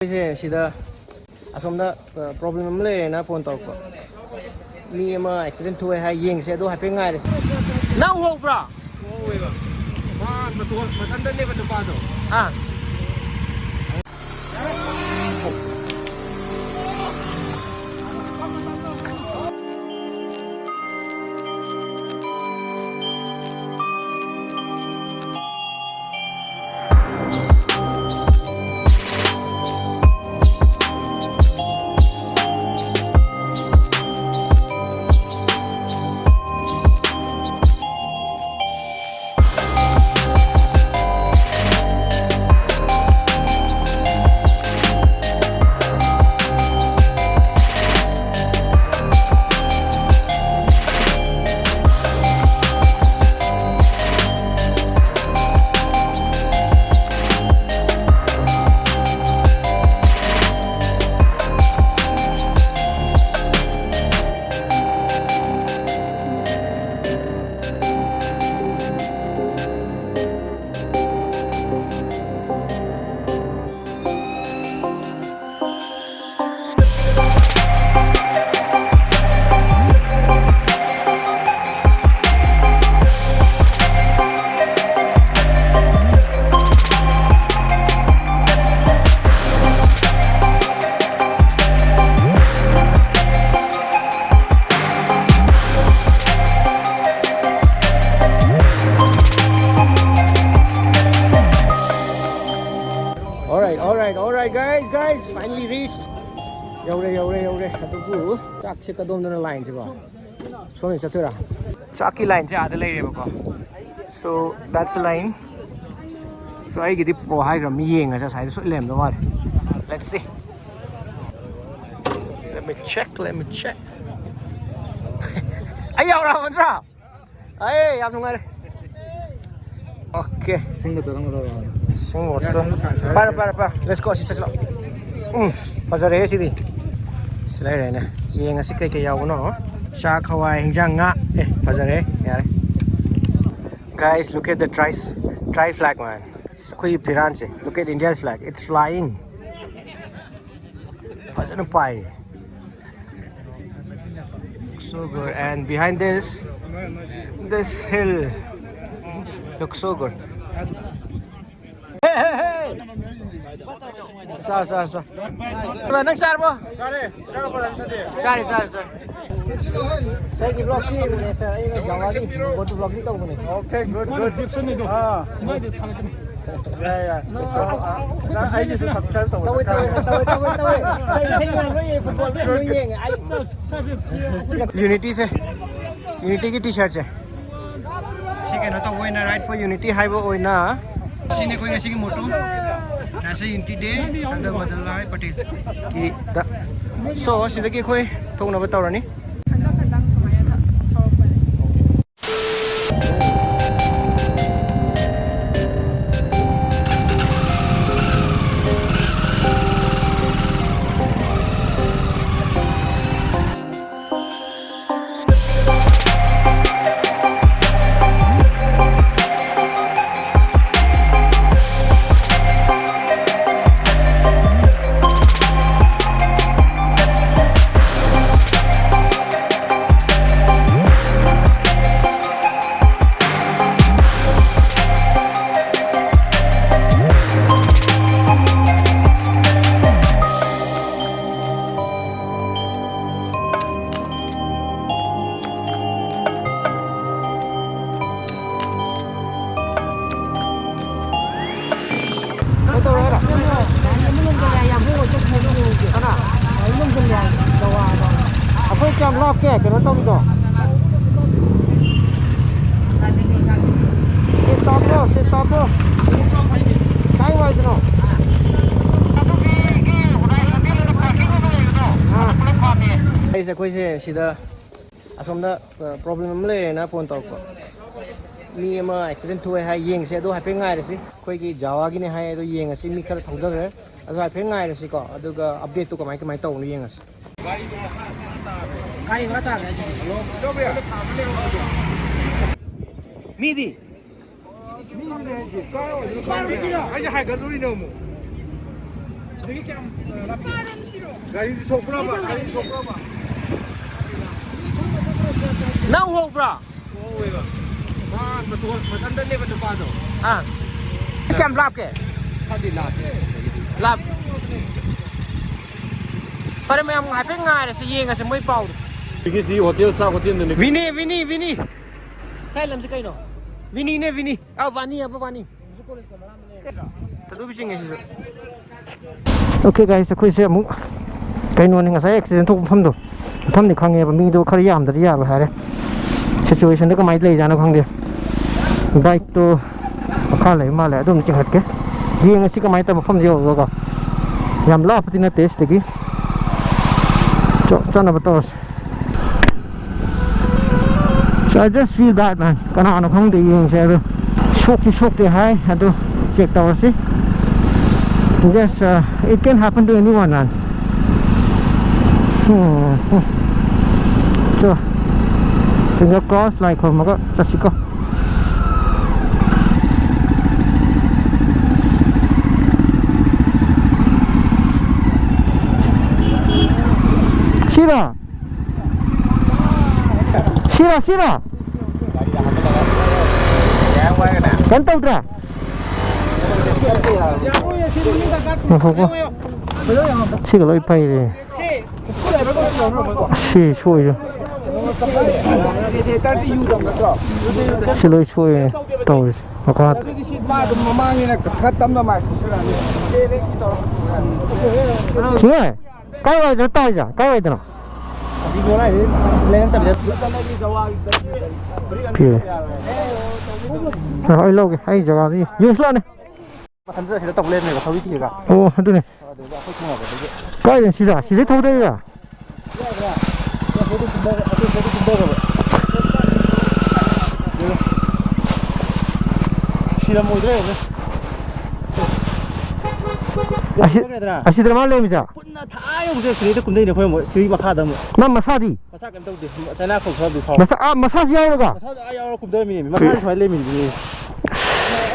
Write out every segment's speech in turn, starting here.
This sida asomda problem le na phone tawk mi ama accident thoi hai yeng se do hape ngai re now ho bra ho we ba ma to matan da ne ba to pa do ah Alright guys finally reached yaure adugu chak se kadom dana line se ba so ni chatura chaki line se ada lai re ba ko so that's the line so ai gidi po hai ram yeng sa sai so lem do wa let's see let me check ai yaw ra man ra ai yam ngai okay sing do dang do para let's go sister Pasar eh sini sila rin na siya nga si kay kayaw no siya kawai hingjang nga pasar eh yare guys look at the tri flag man koi piran se look at India's flag it's flying pasar no pai so good and behind this hill looks so good hey Sar. Ba nang sar bo? Sare. Jaga pa lang sa di. Sare. Saya di vlog ni ni saya ini Jawa ni. Buat vlog ni tahu ni. Okay, good. Gibson ni tu. Mai dia thang ni. Ya. So, ai ni subscribe tahu. Tahu. Saya ni football ni ni. Ai. Unity se. Unity की T-shirt है. ठीक है ना तो वही ना right for unity high वो वही ना. Sini कोई ऐसी की मोटो. Nasa unity day under madalai patil ki da so sidagi khoi thong na bataw rani Jam lap ke kena tahu ni tu. Stop bro. Kai wai tu no. Ai koi se sida asomda problem le na phone tawk ko. Mi ama accident thoi hai yeng se do hape ngai re si. Koi ki Jawa gi ne hai do yeng asi mi khara thongda re. Adu hape ngai re si ko. Aduga update tu kamai taw ni yeng asi. Kai ngata ga ji. Do be. Midi. Nang ho bra. À. Chăm lạp kìa. Lạp. Phải mấy ông ngài phải ngài là sẽ gì ngài sẽ mới bao. Cái gì hotel sao hotel này? Vini. Sai làm gì cái nó? Vini nè Vini. À Vani apa Vani? Tadubi chừng gì? Okay guys, aku sẽ muốn cái nón này saya accident thu pham đồ. Pham này khang nghe và mình đồ khari yam đó ya ba situation đó có mai lấy ra nó khang đi. Bike to khá lấy mà lại đôi chừng hạt cái. Riêng cái cái máy ta pham nhiều rồi cả. Yam la pati na test cái. Cho nó bắt đầu. So I just feel bad man. Kana nó không đi yung xe rồi. Shock thì hay. Hado check tao see. Yes, it can happen to anyone man. So finger crossed like hồi mà có chắc gì có. Sira. Kan tahu tak? Si kalau ipai ni. Si suai je. Si loi suai tahu je. Makat. Sini. Kau ada tahu je? Kau ada tak? Hỏi lâu kìa, hay giờ đi. Dừng xuống này. Ồ, tôi này. Cái gì xí ra, xí thâu đây à? Xí ra mồi đây rồi. 아시 들어말래 미자. 분나 다 용서 그래도 군대 이제 보면 저희 막 하다 뭐. 난 마사디. 마사 감도 돼. 전화 코 서도 서. 마사지 하러가. 마사 아야 군대 미. 마사 좋아해 미지.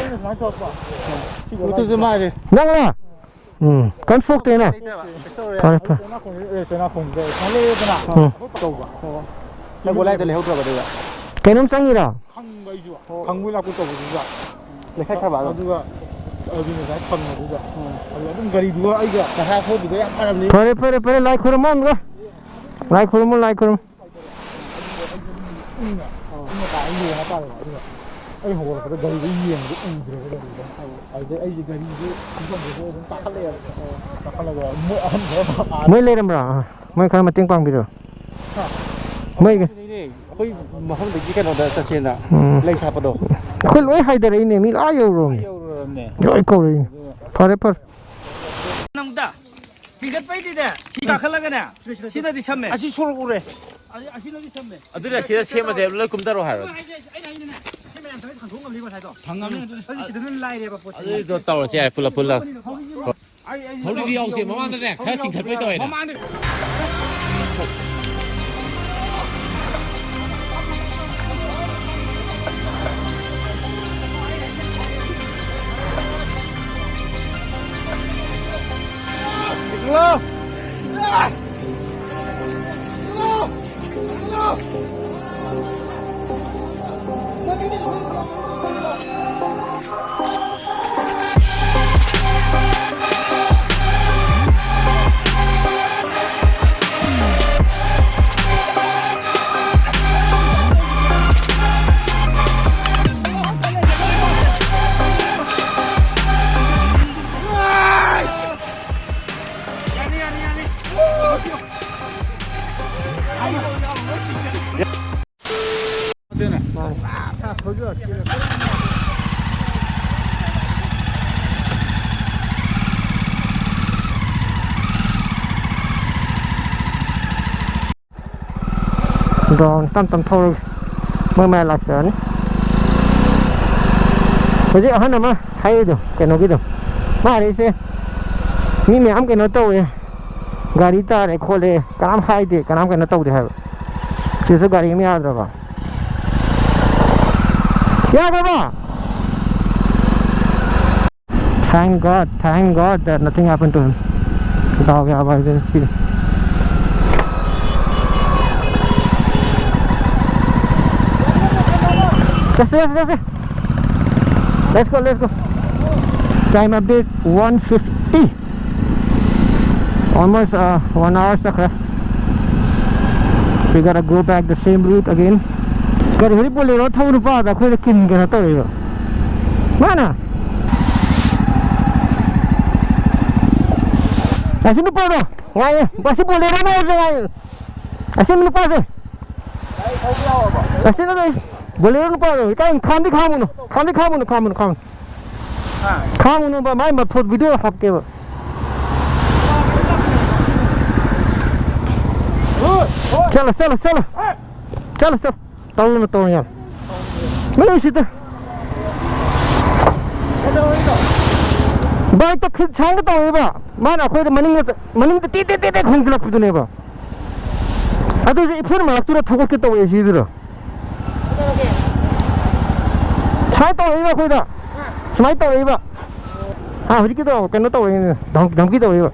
오늘 많이 좋았어. 이것도 좀 말해. 나가. 간 속대나. 그래. 전화 공대. 전화해잖아. 또 봐. 내가 원래 될 해오더라 그래요. 개놈 쌍이라. 강바이 좋아. 강물하고 또 보자. 내가 khách 봐봐. 누가 어디는 다 컸나 보자. 좀 거리 누가 아이가 다 소리 그냥 사람이. 그래 라이 그러면 가. 라이 그러면. ai hồ là cái gari cái gì mà cũng được cái đấy ai gari cái không được cũng tắc là mua ăn nữa mới lên rồi mới khai mà tiếng quang bây giờ mới cái cái mà không được cái nào đó sẽ xem là lên sao đâu khơi lối hay đấy này mình ai yêu rồi rồi câu đấy phải nằm đó chỉ cái bay đi đấy chỉ cả khăn cái này chỉ là đi xem mẹ chỉ solo kure chỉ là đi xem mẹ 아들아 진짜 체험을 해볼래 꿈다로 하러 아들 저 따로 제 풀라 우리 형제 뭐만데 같이 갈 빼도 해 rồi tâm thôi mơ lạc sớn bây giờ hơn mà hay được cái nó cái được mà đi xe mi mẹ cái nó tàu này gari ta này khô lê cái nam hai thì cái nam cái nó tàu thì hay chỉ số gari mi ăn rồi ba ya ba thank God that nothing happened to him Đào gà bay lên chi. Let's go. Time update 150. Almost 1 hour sakra. We gotta go back the same route again. Gari huri bolero thau nu pa da khoi kin ga ta ri ba. Mana? Asin nu pa do. Ngai basi bolero na ngai. Asin nu pa se. Asin nu bolero nu pa do. Kai kham di kham nu. Kham nu ba mai ma phot video hap ke ba. Chalo. Tahu na tahu yan. May sita. Baik tak chang tahu ba. Mana aku itu maning tu tete khung dilak putu ne ba. Ado je ipur malak tu na thakor ke tahu esi dira. Chai tahu ba aku itu. Semai tahu ba. Ah, hari kita kan tahu ini. Dam kita tahu ba.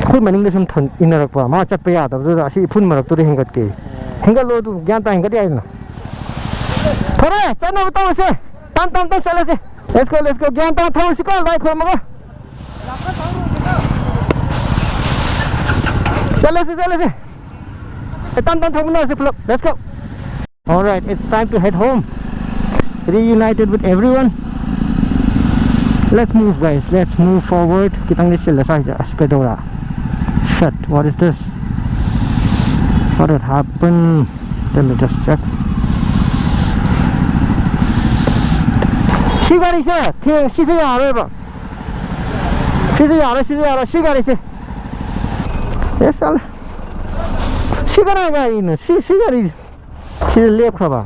Khoi maning de sum thon inarak pa ma chat pa ya da zo asi phun marak tu de hingat ke hingat lo tu gyan ta hingat ya na thore chana bataw se tam chala se let's go gyan ta thau si ko lai kho ma chala se tam thau na se flop let's go. All right, it's time to head home, reunited with everyone. Let's move guys, let's move forward. Kitang ni sila sa askadora. Shit, what is this? What had happened? Let me just check. 시간이 있어. 시세가 알아봐. 시간이 있어. 됐어. 시간이 있는. 시간이 랩 봐.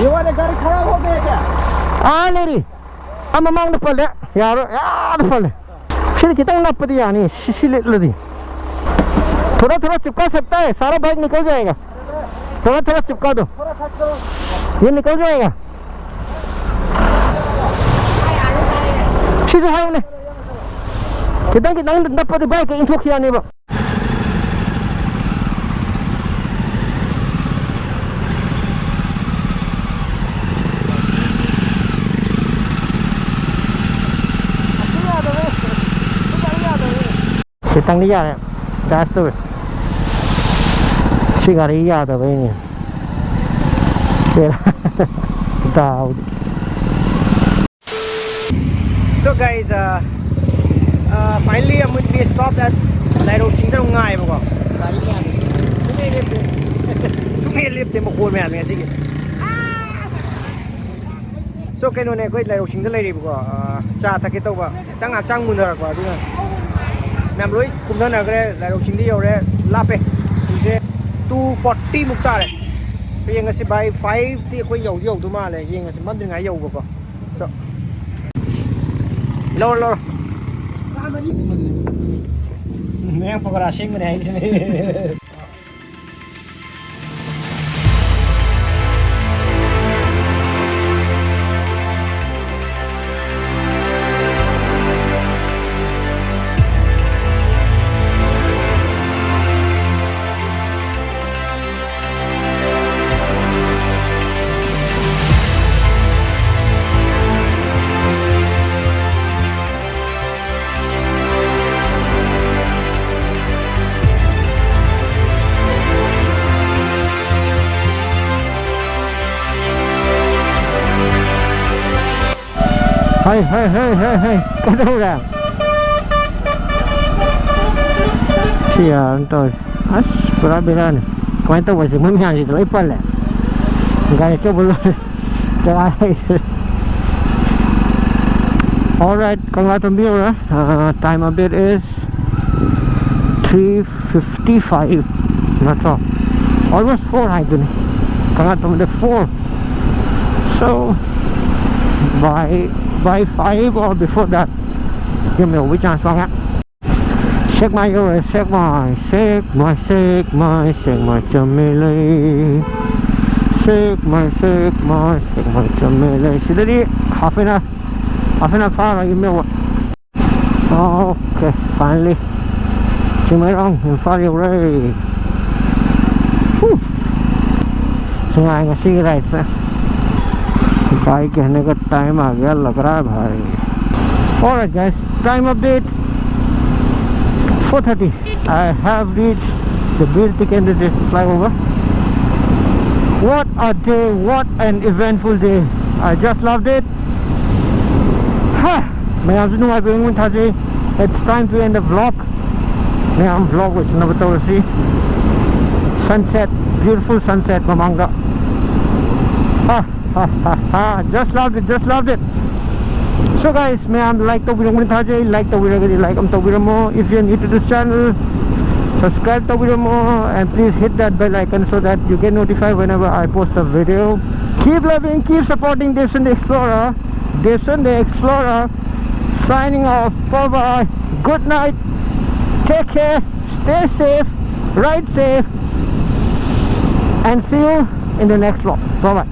이번에 가리 खराब हो गया क्या? 아, लेरी. I'm among the pole. यार the pole. फिर कितना ना पड़ी यानी लदी थोड़ा चिपका सकता है सारा बाइक निकल जाएगा थोड़ा चिपका दो ये निकल जाएगा शीशे है उन्हें कितना ना पड़ी बाइक इंटो किया नहीं बा Kitang ni ya gas tu sigari ya da ini tahu. So guys finally we stopped at Lairo Chingdang ngai ba ko sumhe lip te mo ko me an si so kai no ne koi Lairo Chingdang lai ri ba ko cha ta ke to ba chang mun ra ko du Nam lối cùng thân là cái lại đầu chính đi rồi lap ấy thì 240 mục ta này bây giờ người sẽ buy 5 thì có dầu thôi mà này hiện người sẽ mất được ngày dầu của sợ lâu mấy phong ra sinh này Hey, cái đâu ra? Sian tôi, berapa ni? Kau itu masih memang itu lepas lah. Gaya coba itu. Alright, congratulations. Time of it is 3:55. That's all. Almost 4 I think. Congratulations 4. So by 5 or before that, give me a wee chance bang. Shake my chamele. Shake my chamele. Sila di half an hour far. Give me Okay, finally. Chimarong, Imphal rồi. Sungai nga sea rides है. भाई कहने का time आ गया लग रहा है भाई. Alright guys, time update 4:30. I have reached the beauty candidate flyover. What a day, what an eventful day. I just loved it. It's time to end the vlog. Vlog with Nabatolasi. Sunset, beautiful sunset, Mamanga. Just loved it, just loved it. So guys, like the video, like the video, like the video. If you're new to this channel, subscribe to the video and please hit that bell icon so that you get notified whenever I post a video. Keep loving, keep supporting Devson the Explorer. Devson the Explorer signing off. Bye bye, good night, take care, stay safe, ride safe, and see you in the next vlog. Bye bye.